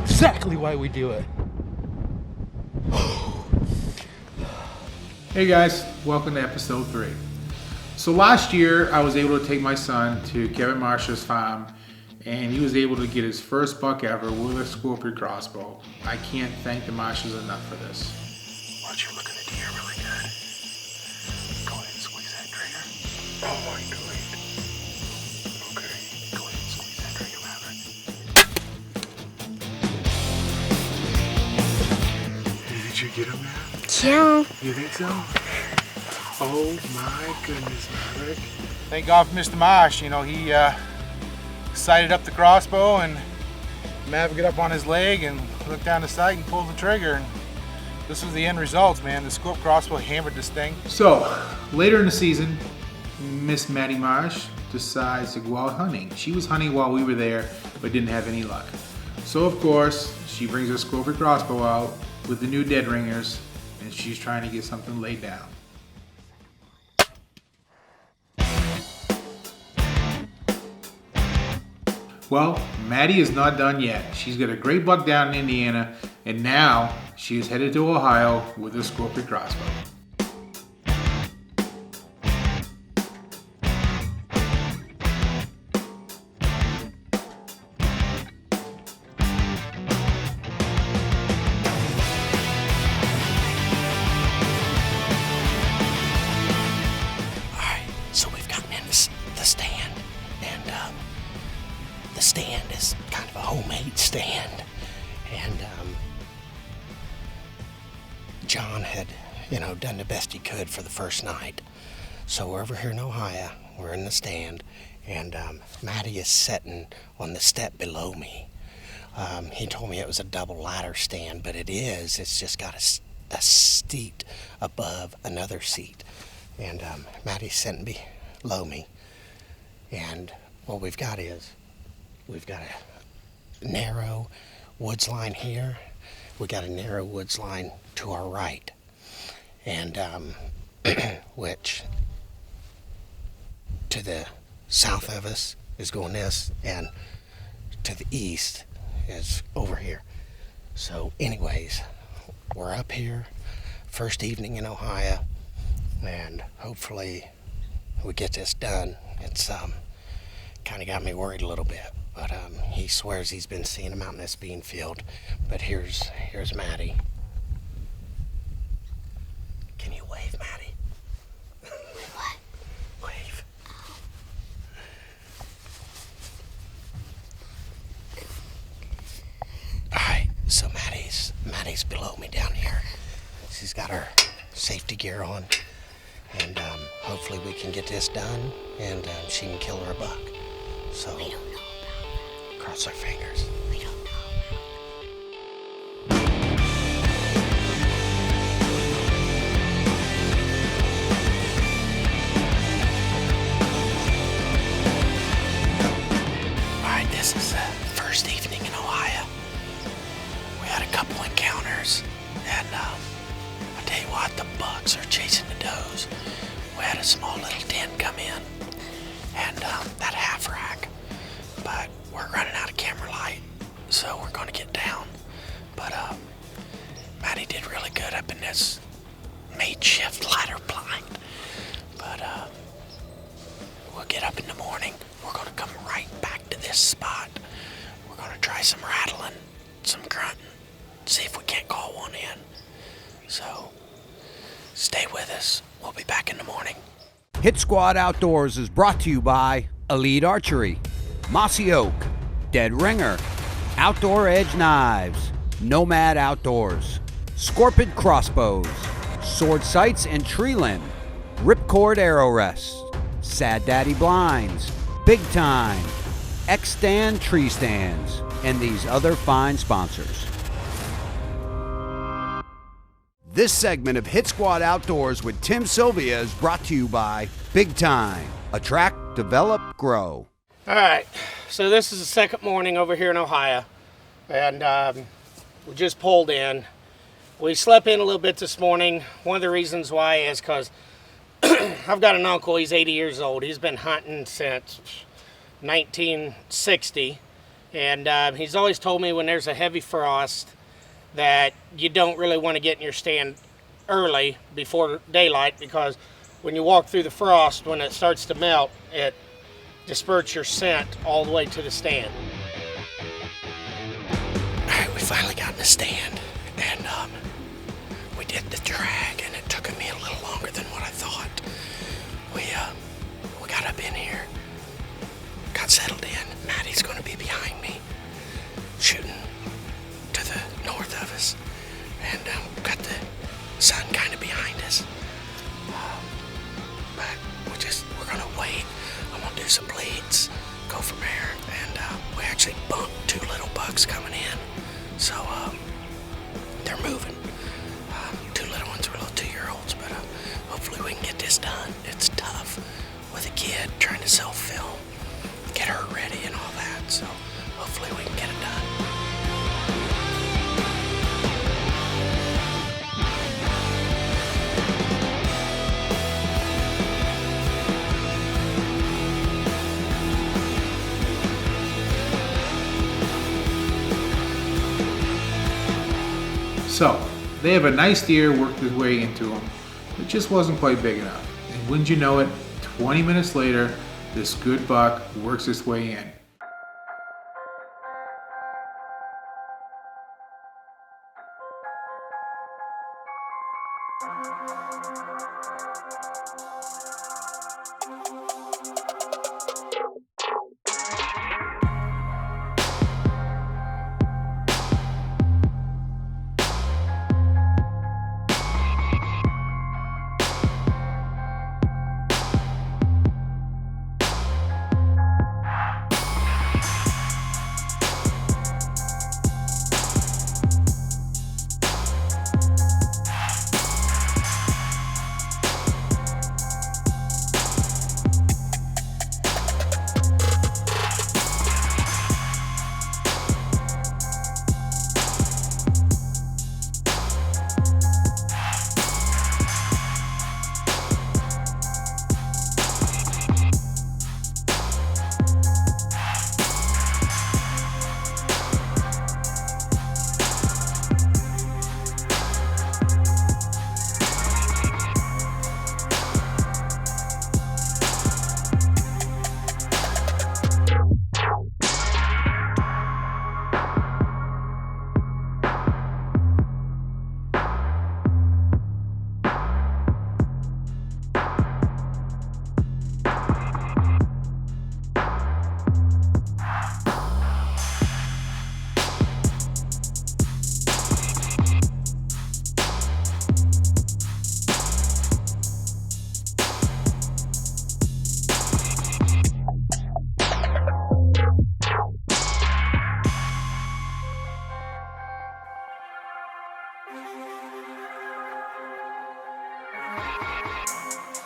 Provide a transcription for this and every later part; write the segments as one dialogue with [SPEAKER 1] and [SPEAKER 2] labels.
[SPEAKER 1] exactly why we do it.
[SPEAKER 2] Hey guys, welcome to episode 3. So last year I was able to take my son to Kevin Marsh's farm and he was able to get his first buck ever with a scorpion crossbow. I can't thank the Marshes enough for this.
[SPEAKER 3] Watch you look at the deer really good. Go ahead and squeeze that trigger. Oh, I'm doing it. Okay. Go ahead and squeeze that trigger, Maverick. Did you get him, man?
[SPEAKER 4] Yeah.
[SPEAKER 3] You think so? Oh my goodness, Maverick.
[SPEAKER 1] Thank God for Mr. Marsh. You know, he sighted up the crossbow and Maverick got up on his leg and looked down the sight and pulled the trigger. And this was the end result, man. The scope crossbow hammered this thing.
[SPEAKER 2] So later in the season, Miss Maddie Marsh decides to go out hunting. She was hunting while we were there, but didn't have any luck. So of course, she brings her scorpion crossbow out with the new dead ringers, and she's trying to get something laid down. Well, Maddie is not done yet. She's got a great buck down in Indiana, and now she is headed to Ohio with a scorpion crossbow.
[SPEAKER 5] So we've gotten in the stand, and the stand is kind of a homemade stand, and John had, done the best he could for the first night. So we're over here in Ohio, we're in the stand, and Matty is sitting on the step below me. He told me it was a double ladder stand, but it is. It's just got a seat above another seat. And Maddie's sitting below me. And what we've got a narrow woods line here. We got a narrow woods line to our right. And which to the south of us is going this, and to the east is over here. So anyways, we're up here, first evening in Ohio, and hopefully we get this done. It's kind of got me worried a little bit, but he swears he's been seeing them out in this bean field. But here's Maddie. Can you wave, Maddie?
[SPEAKER 4] What?
[SPEAKER 5] Wave. Alright, so Maddie's below me down here. She's got her safety gear on. And hopefully we can get this done, and she can kill her a buck. So
[SPEAKER 4] We don't know about that.
[SPEAKER 5] cross our fingers.
[SPEAKER 4] We don't know
[SPEAKER 5] Alright, this is the first evening in Ohio. We had a couple encounters, and I tell you what, the bucks are chasing the does. We had a small little den come in, and that half rack, but we're running out of camera light, so we're going to get down. But Maddie did really good up in this makeshift ladder blind. But we'll get up in the morning. We're going to come right back to this spot. We're going to try some rattling, some grunting, see if we can't call one in. So stay with us. We'll be back in the morning.
[SPEAKER 6] Hitsquad Outdoors is brought to you by Elite Archery, Mossy Oak, Dead Ringer, Outdoor Edge Knives, Nomad Outdoors, Scorpion Crossbows, Sword Sights and Tree Limb, Ripcord Arrow Rests, Sad Daddy Blinds, Big Time, X-Stand Tree Stands, and these other fine sponsors. This segment of Hitsquad Outdoors with Tim Sylvia is brought to you by Big Time. Attract, develop, grow.
[SPEAKER 7] All right, so this is the second morning over here in Ohio, and we just pulled in. We slept in a little bit this morning. One of the reasons why is because I've got an uncle, he's 80 years old. He's been hunting since 1960, And he's always told me when there's a heavy frost that you don't really want to get in your stand early before daylight, because when you walk through the frost, when it starts to melt, it disperses your scent all the way to the stand.
[SPEAKER 5] All right, we finally got in the stand, and we did the drag, and it took me a little longer than what I thought. We got up in here, got settled in. Maddie's going to be behind me, shooting to the north of us, and got the sun kind of behind us. But we're going to wait. I'm going to do some bleeds, go from there, and we actually bumped 2 little bucks coming in, so they're moving. 2 little ones were little 2-year-olds, but hopefully we can get this done. It's tough with a kid trying to self-film, get her ready and all that, so hopefully we can get it done.
[SPEAKER 2] So, they have a nice deer worked his way into them. It just wasn't quite big enough. And wouldn't you know it, 20 minutes later, this good buck works its way in.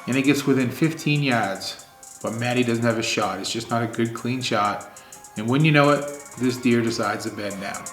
[SPEAKER 2] And it gets within 15 yards, but Maddie doesn't have a shot. It's just not a good, clean shot. And when you know it, this deer decides to bend down.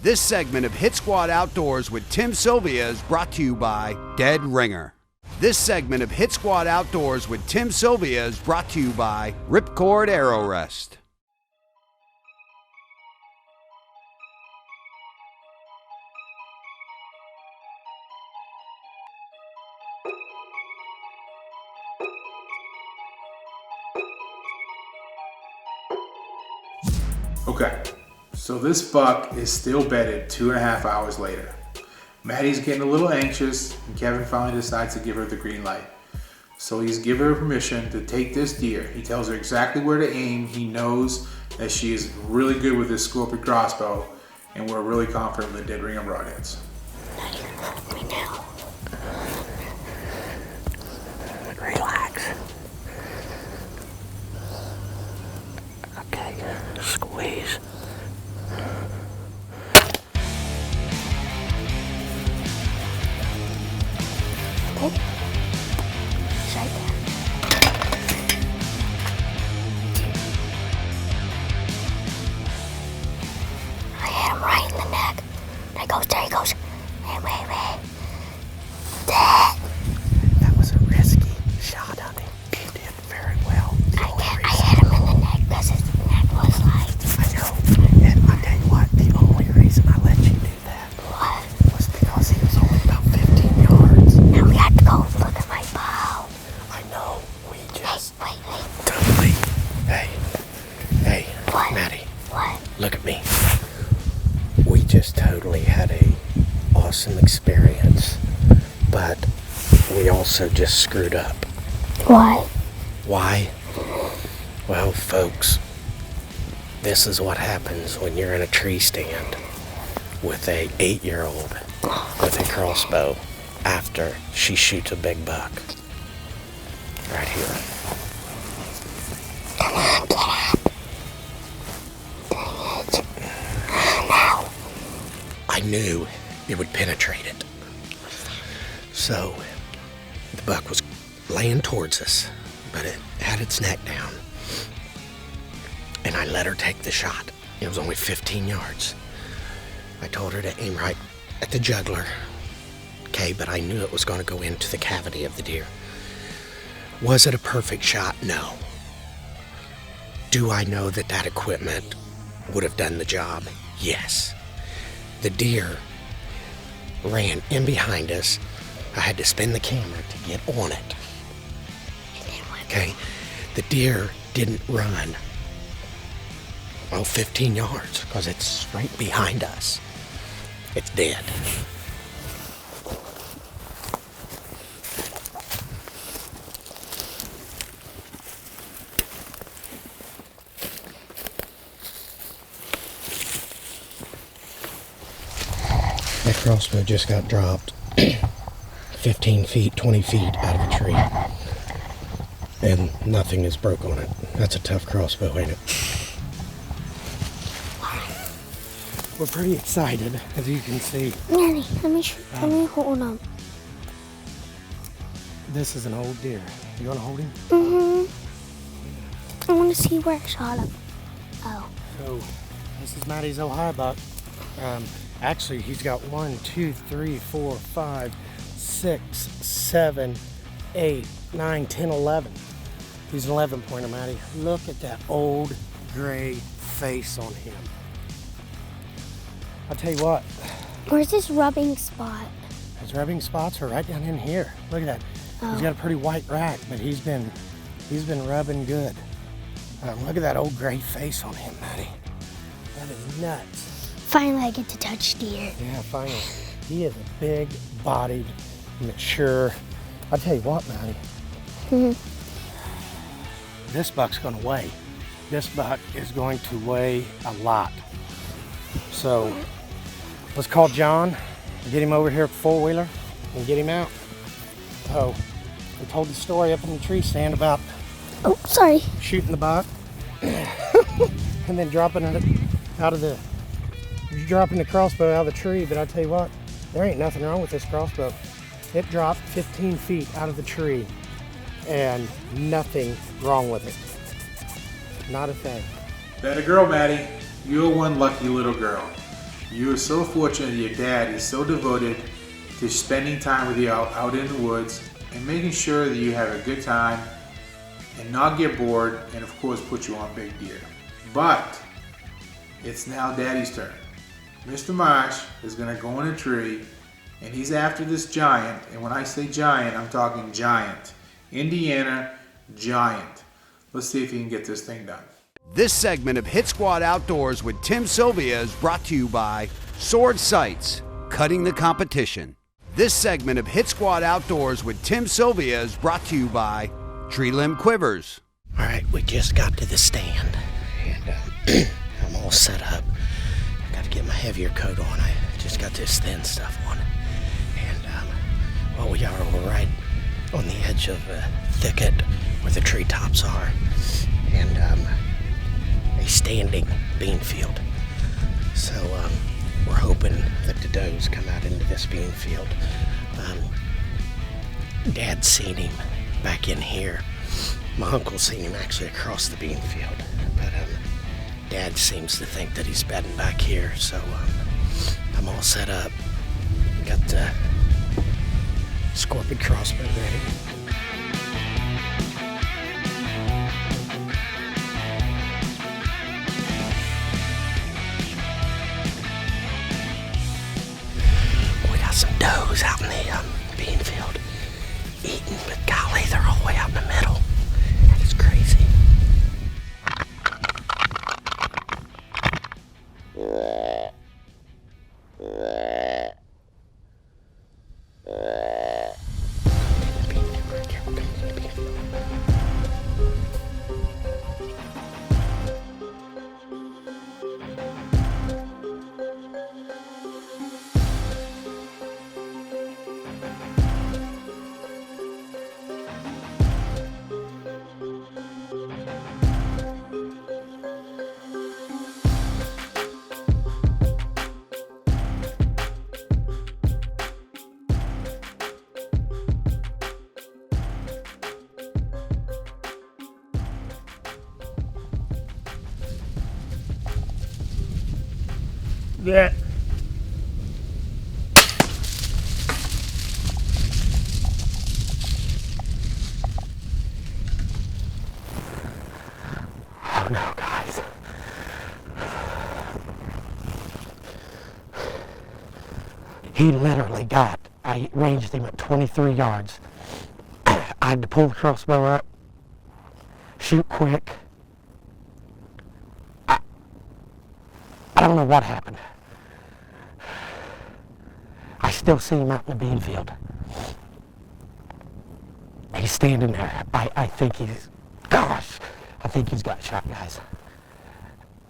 [SPEAKER 6] This segment of Hit Squad Outdoors with Tim Sylvia is brought to you by Dead Ringer. This segment of Hit Squad Outdoors with Tim Sylvia is brought to you by Ripcord Arrow Rest.
[SPEAKER 2] Okay, so this buck is still bedded 2.5 hours later. Maddie's getting a little anxious, and Kevin finally decides to give her the green light. So he's given her permission to take this deer. He tells her exactly where to aim. He knows that she is really good with this scorpion crossbow, and we're really confident with the dead ringer broadheads.
[SPEAKER 5] Relax. Okay, squeeze.
[SPEAKER 4] It's right there. I hit him right in the neck. There he goes. Wait.
[SPEAKER 5] That was a risky shot, honey. You did very well.
[SPEAKER 4] I hit him in the neck because his neck was like...
[SPEAKER 5] I know. And I tell you what, the only reason I let you do that was because he was only about 15 yards.
[SPEAKER 4] Now we have to go look at my bow.
[SPEAKER 5] I know. We just
[SPEAKER 4] Wait.
[SPEAKER 5] totally. Hey,
[SPEAKER 4] What?
[SPEAKER 5] Maddie,
[SPEAKER 4] What?
[SPEAKER 5] look at me. We just totally had a awesome experience, but we also just screwed up.
[SPEAKER 4] What?
[SPEAKER 5] Why? Well, folks, this is what happens when you're in a tree stand with a 8-year-old with a crossbow after she shoots a big buck. Right here. I knew it would penetrate it. So, the buck was laying towards us, but it had its neck down. And I let her take the shot. It was only 15 yards. I told her to aim right at the jugular. Okay, but I knew it was going to go into the cavity of the deer. Was it a perfect shot? No. Do I know that that equipment would have done the job? Yes. The deer ran in behind us. I had to spin the camera to get on it. Okay, the deer didn't run 15 yards because it's right behind us. It's dead. That crossbow just got dropped 15 feet, 20 feet out of a tree. And nothing is broke on it. That's a tough crossbow, ain't it? We're pretty excited, as you can see.
[SPEAKER 4] Nanny, let me hold him.
[SPEAKER 5] This is an old deer. You want to hold him?
[SPEAKER 4] I want to see where I shot him. Oh.
[SPEAKER 5] So, this is Maddie's Ohio buck. Actually, he's got 1, 2, 3, 4, 5, 6, 7, 8, 9, 10, 11. He's an 11-pointer, Maddie. Look at that old gray face on him. I'll tell you what.
[SPEAKER 4] Where's this rubbing spot?
[SPEAKER 5] His rubbing spots are right down in here. Look at that.
[SPEAKER 4] Oh.
[SPEAKER 5] He's got a pretty white rack, but he's been rubbing good. Look at that old gray face on him, Maddie. That is nuts.
[SPEAKER 4] Finally, I get to touch deer.
[SPEAKER 5] Yeah, finally. He is a big-bodied, mature. I'll tell you what, Maddie. This buck's gonna weigh. This buck is going to weigh a lot. So let's call John, get him over here at the four-wheeler, and get him out. So we told the story up in the tree stand about shooting the buck and then dropping it out of the crossbow out of the tree. But I tell you what, there ain't nothing wrong with this crossbow. It dropped 15 feet out of the tree and nothing wrong with it. Not a thing.
[SPEAKER 2] That a girl, Maddie. You're one lucky little girl. You are so fortunate your dad is so devoted to spending time with you out in the woods and making sure that you have a good time and not get bored, and of course put you on big deer. But it's now Daddy's turn. Mr. Marsh is gonna go in a tree and he's after this giant, and when I say giant, I'm talking giant. Indiana giant. Let's see if he can get this thing done.
[SPEAKER 6] This segment of Hit Squad Outdoors with Tim Sylvia is brought to you by Sword Sights, cutting the competition. This segment of Hit Squad Outdoors with Tim Sylvia is brought to you by Tree Limb Quivers.
[SPEAKER 5] All right, we just got to the stand, and I'm all set up. I got to get my heavier coat on. I just got this thin stuff on. And, well, we're right on the edge of a thicket where the treetops are, and a standing bean field. So we're hoping that the does come out into this bean field. Dad's seen him back in here. My uncle's seen him actually across the bean field, but Dad seems to think that he's bedding back here, so I'm all set up. Got the scorpion crossbow ready. We got some does out in the bean field eating, but golly, they're all the way out in the middle. That is crazy.
[SPEAKER 7] Yeah.
[SPEAKER 5] Oh no, guys. He literally I ranged him at 23 yards. I had to pull the crossbow up, shoot quick. I don't know what happened. I still see him out in the bean field. He's standing there. I think he's got shot, guys.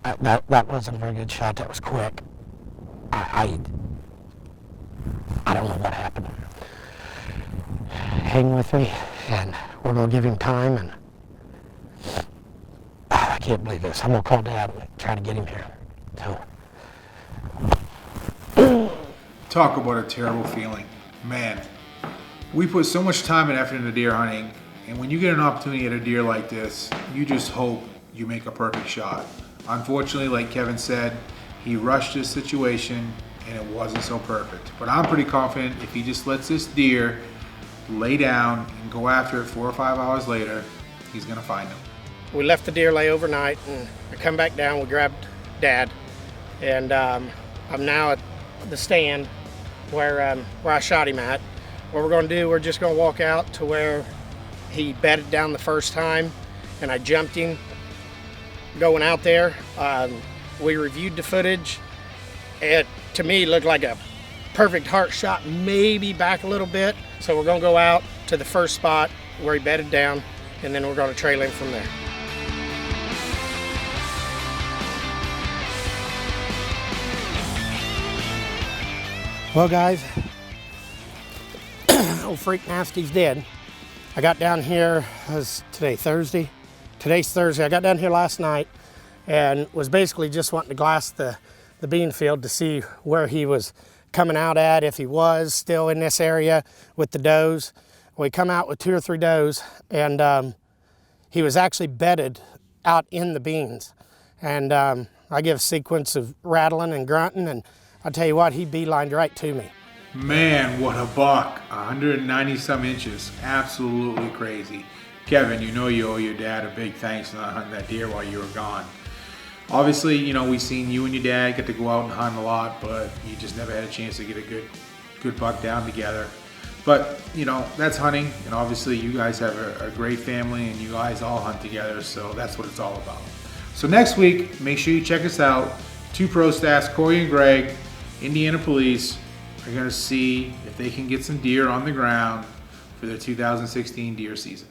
[SPEAKER 5] That wasn't a very good shot. That was quick. I don't know what happened. Hang with me, and we're gonna give him time. And I can't believe this. I'm gonna call Dad and try to get him here. So.
[SPEAKER 2] Talk about a terrible feeling. Man, we put so much time and effort into deer hunting, and when you get an opportunity at a deer like this, you just hope you make a perfect shot. Unfortunately, like Kevin said, he rushed his situation and it wasn't so perfect. But I'm pretty confident if he just lets this deer lay down and go after it 4 or 5 hours later, he's gonna find him.
[SPEAKER 7] We left the deer lay overnight, and I come back down, we grabbed Dad, and I'm now at the stand where I shot him at. What we're gonna do, we're just gonna walk out to where he bedded down the first time, and I jumped him going out there. We reviewed the footage. It, to me, looked like a perfect heart shot, maybe back a little bit. So we're gonna go out to the first spot where he bedded down, and then we're gonna trail him from there. Well, guys, old Freak Nasty's dead. I got down here, was today Thursday? Today's Thursday. I got down here last night and was basically just wanting to glass the bean field to see where he was coming out at, if he was still in this area with the does. We come out with 2 or 3 does, and he was actually bedded out in the beans. And I give a sequence of rattling and grunting, and I'll tell you what, he beelined right to me.
[SPEAKER 2] Man, what a buck. 190 some inches. Absolutely crazy. Kevin, you know you owe your dad a big thanks for not hunting that deer while you were gone. Obviously, you know, we've seen you and your dad get to go out and hunt a lot, but you just never had a chance to get a good buck down together. But, you know, that's hunting, and obviously you guys have a great family, and you guys all hunt together, so that's what it's all about. So next week, make sure you check us out. Two pro staffs, Corey and Greg, Indiana Police, are going to see if they can get some deer on the ground for the 2016 deer season.